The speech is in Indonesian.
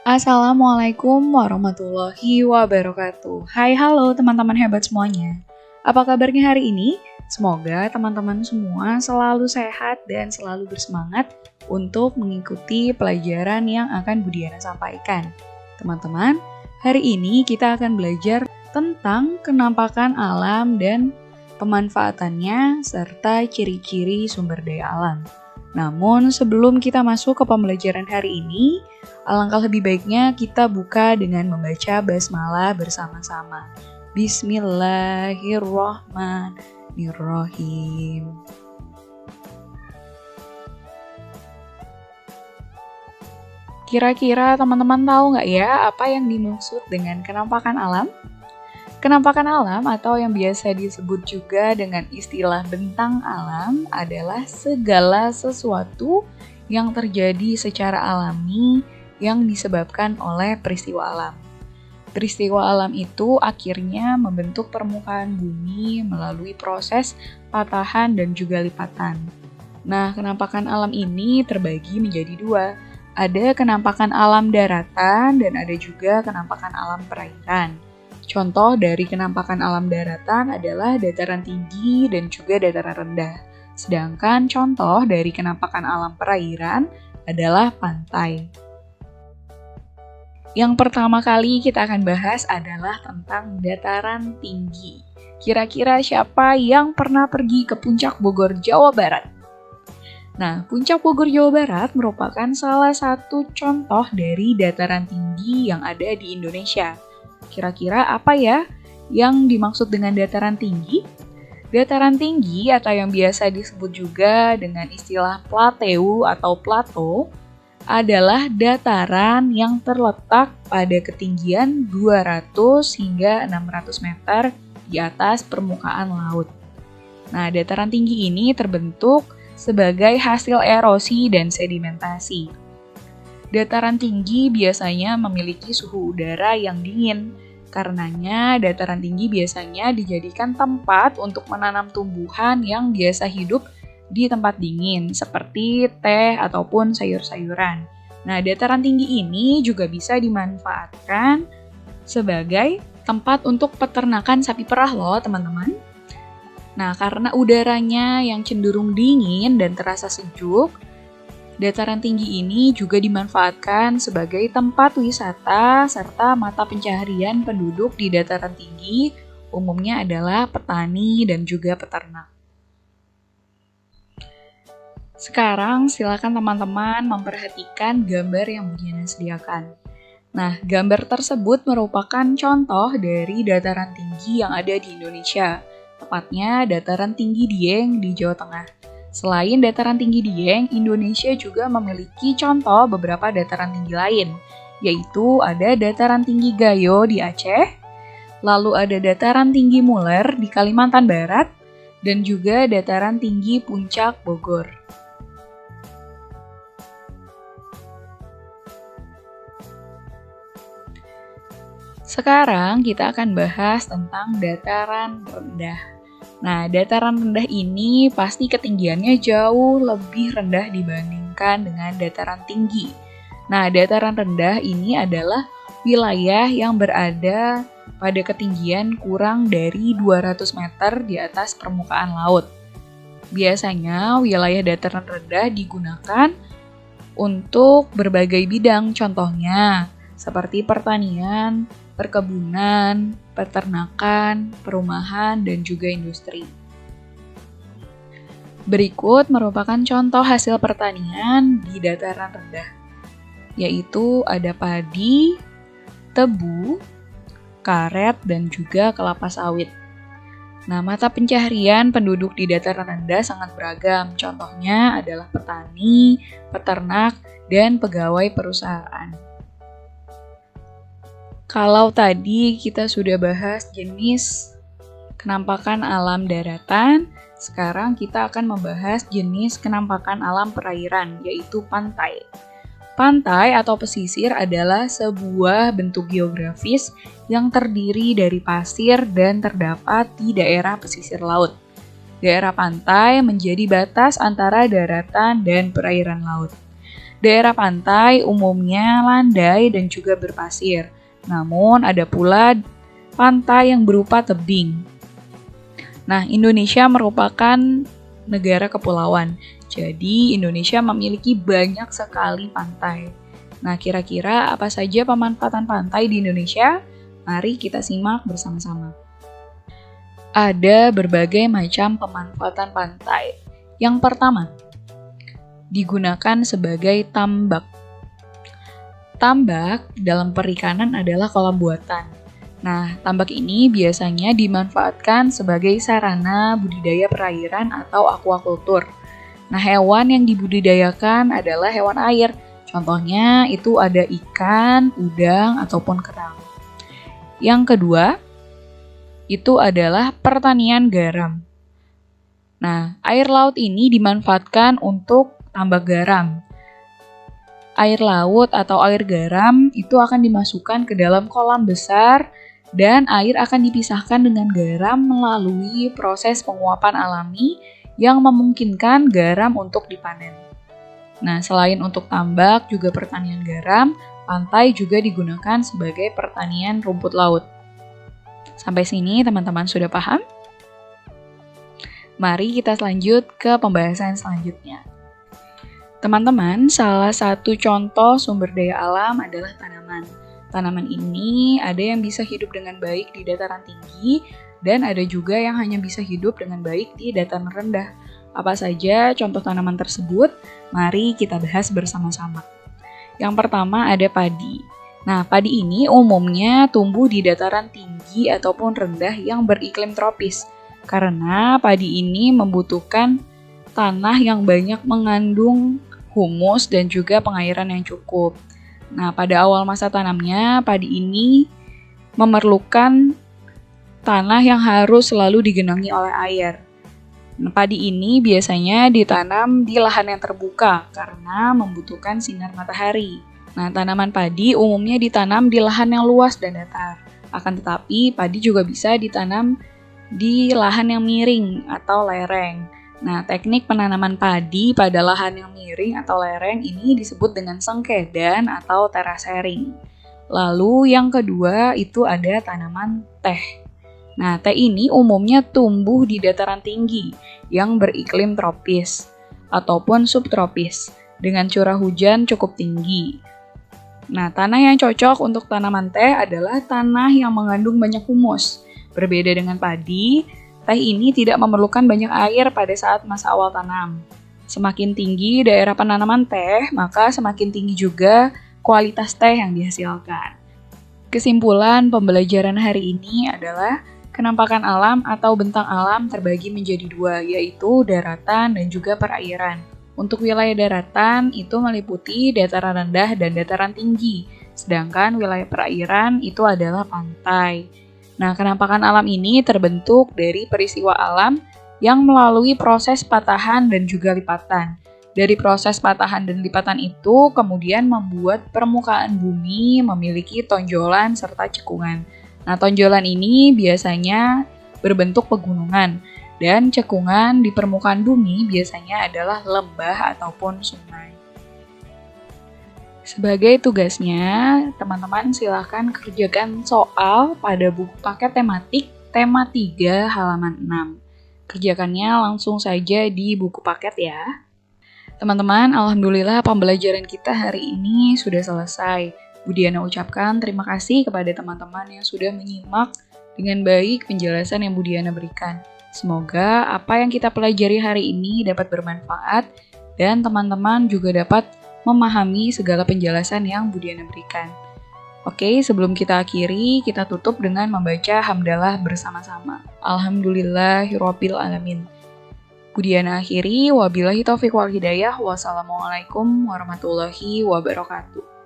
Assalamualaikum warahmatullahi wabarakatuh. Hai, halo teman-teman hebat semuanya. Apa kabarnya hari ini? Semoga teman-teman semua selalu sehat dan selalu bersemangat untuk mengikuti pelajaran yang akan Bu Diana sampaikan. Teman-teman, hari ini kita akan belajar tentang kenampakan alam dan pemanfaatannya serta ciri-ciri sumber daya alam. Namun sebelum kita masuk ke pembelajaran hari ini, alangkah lebih baiknya kita buka dengan membaca basmalah bersama-sama. Bismillahirrahmanirrahim. Kira-kira teman-teman tahu nggak ya apa yang dimaksud dengan kenampakan alam? Kenampakan alam atau yang biasa disebut juga dengan istilah bentang alam adalah segala sesuatu yang terjadi secara alami yang disebabkan oleh peristiwa alam. Peristiwa alam itu akhirnya membentuk permukaan bumi melalui proses patahan dan juga lipatan. Nah, kenampakan alam ini terbagi menjadi dua. Ada kenampakan alam daratan dan ada juga kenampakan alam perairan. Contoh dari kenampakan alam daratan adalah dataran tinggi dan juga dataran rendah. Sedangkan contoh dari kenampakan alam perairan adalah pantai. Yang pertama kali kita akan bahas adalah tentang dataran tinggi. Kira-kira siapa yang pernah pergi ke Puncak Bogor, Jawa Barat? Nah, Puncak Bogor, Jawa Barat merupakan salah satu contoh dari dataran tinggi yang ada di Indonesia. Kira-kira apa ya yang dimaksud dengan dataran tinggi? Dataran tinggi atau yang biasa disebut juga dengan istilah plateu atau plato adalah dataran yang terletak pada ketinggian 200 hingga 600 meter di atas permukaan laut. Nah, dataran tinggi ini terbentuk sebagai hasil erosi dan sedimentasi. Dataran tinggi biasanya memiliki suhu udara yang dingin. Karenanya, dataran tinggi biasanya dijadikan tempat untuk menanam tumbuhan yang biasa hidup di tempat dingin, seperti teh ataupun sayur-sayuran. Nah, dataran tinggi ini juga bisa dimanfaatkan sebagai tempat untuk peternakan sapi perah loh, teman-teman. Nah, karena udaranya yang cenderung dingin dan terasa sejuk, dataran tinggi ini juga dimanfaatkan sebagai tempat wisata serta mata pencaharian penduduk di dataran tinggi, umumnya adalah petani dan juga peternak. Sekarang silakan teman-teman memperhatikan gambar yang Bu Diana sediakan. Nah, gambar tersebut merupakan contoh dari dataran tinggi yang ada di Indonesia, tepatnya dataran tinggi Dieng di Jawa Tengah. Selain dataran tinggi Dieng, Indonesia juga memiliki contoh beberapa dataran tinggi lain, yaitu ada dataran tinggi Gayo di Aceh, lalu ada dataran tinggi Muler di Kalimantan Barat, dan juga dataran tinggi Puncak Bogor. Sekarang kita akan bahas tentang dataran rendah. Nah, dataran rendah ini pasti ketinggiannya jauh lebih rendah dibandingkan dengan dataran tinggi. Nah, dataran rendah ini adalah wilayah yang berada pada ketinggian kurang dari 200 meter di atas permukaan laut. Biasanya, wilayah dataran rendah digunakan untuk berbagai bidang, contohnya seperti pertanian, perkebunan, peternakan, perumahan, dan juga industri. Berikut merupakan contoh hasil pertanian di dataran rendah, yaitu ada padi, tebu, karet, dan juga kelapa sawit. Nah, mata pencaharian penduduk di dataran rendah sangat beragam. Contohnya adalah petani, peternak, dan pegawai perusahaan. Kalau tadi kita sudah bahas jenis kenampakan alam daratan, sekarang kita akan membahas jenis kenampakan alam perairan, yaitu pantai. Pantai atau pesisir adalah sebuah bentuk geografis yang terdiri dari pasir dan terdapat di daerah pesisir laut. Daerah pantai menjadi batas antara daratan dan perairan laut. Daerah pantai umumnya landai dan juga berpasir. Namun ada pula pantai yang berupa tebing. Nah, Indonesia merupakan negara kepulauan. Jadi, Indonesia memiliki banyak sekali pantai. Nah, kira-kira apa saja pemanfaatan pantai di Indonesia? Mari kita simak bersama-sama. Ada berbagai macam pemanfaatan pantai. Yang pertama, digunakan sebagai tambak. Tambak dalam perikanan adalah kolam buatan. Nah, tambak ini biasanya dimanfaatkan sebagai sarana budidaya perairan atau aquaculture. Nah, hewan yang dibudidayakan adalah hewan air. Contohnya itu ada ikan, udang, ataupun kerang. Yang kedua, itu adalah pertanian garam. Nah, air laut ini dimanfaatkan untuk tambak garam. Air laut atau air garam itu akan dimasukkan ke dalam kolam besar dan air akan dipisahkan dengan garam melalui proses penguapan alami yang memungkinkan garam untuk dipanen. Nah, selain untuk tambak juga pertanian garam, pantai juga digunakan sebagai pertanian rumput laut. Sampai sini teman-teman sudah paham? Mari kita lanjut ke pembahasan selanjutnya. Teman-teman, salah satu contoh sumber daya alam adalah tanaman. Tanaman ini ada yang bisa hidup dengan baik di dataran tinggi, dan ada juga yang hanya bisa hidup dengan baik di dataran rendah. Apa saja contoh tanaman tersebut? Mari kita bahas bersama-sama. Yang pertama ada padi. Nah, padi ini umumnya tumbuh di dataran tinggi ataupun rendah yang beriklim tropis. Karena padi ini membutuhkan tanah yang banyak mengandung humus dan juga pengairan yang cukup. Nah, pada awal masa tanamnya, padi ini memerlukan tanah yang harus selalu digenangi oleh air. Nah, padi ini biasanya ditanam di lahan yang terbuka karena membutuhkan sinar matahari. Nah, tanaman padi umumnya ditanam di lahan yang luas dan datar. Akan tetapi, padi juga bisa ditanam di lahan yang miring atau lereng. Nah, teknik penanaman padi pada lahan yang miring atau lereng ini disebut dengan sengkedan atau terasering. Lalu yang kedua itu ada tanaman teh. Nah, teh ini umumnya tumbuh di dataran tinggi yang beriklim tropis ataupun subtropis dengan curah hujan cukup tinggi. Nah, tanah yang cocok untuk tanaman teh adalah tanah yang mengandung banyak humus. Berbeda dengan padi, teh ini tidak memerlukan banyak air pada saat masa awal tanam. Semakin tinggi daerah penanaman teh, maka semakin tinggi juga kualitas teh yang dihasilkan. Kesimpulan pembelajaran hari ini adalah kenampakan alam atau bentang alam terbagi menjadi dua, yaitu daratan dan juga perairan. Untuk wilayah daratan itu meliputi dataran rendah dan dataran tinggi, sedangkan wilayah perairan itu adalah pantai. Nah, kenampakan alam ini terbentuk dari peristiwa alam yang melalui proses patahan dan juga lipatan. Dari proses patahan dan lipatan itu kemudian membuat permukaan bumi memiliki tonjolan serta cekungan. Nah, tonjolan ini biasanya berbentuk pegunungan dan cekungan di permukaan bumi biasanya adalah lembah ataupun sungai. Sebagai tugasnya, teman-teman silahkan kerjakan soal pada buku paket tematik tema 3 halaman 6. Kerjakannya langsung saja di buku paket ya. Teman-teman, alhamdulillah pembelajaran kita hari ini sudah selesai. Budiana ucapkan terima kasih kepada teman-teman yang sudah menyimak dengan baik penjelasan yang Budiana berikan. Semoga apa yang kita pelajari hari ini dapat bermanfaat dan teman-teman juga dapat memahami segala penjelasan yang Budiana berikan. Oke, sebelum kita akhiri, kita tutup dengan membaca hamdalah bersama-sama. Alhamdulillahirabbil alamin. Budiana akhiri, wabillahi taufiq wal hidayah. Wassalamualaikum warahmatullahi wabarakatuh.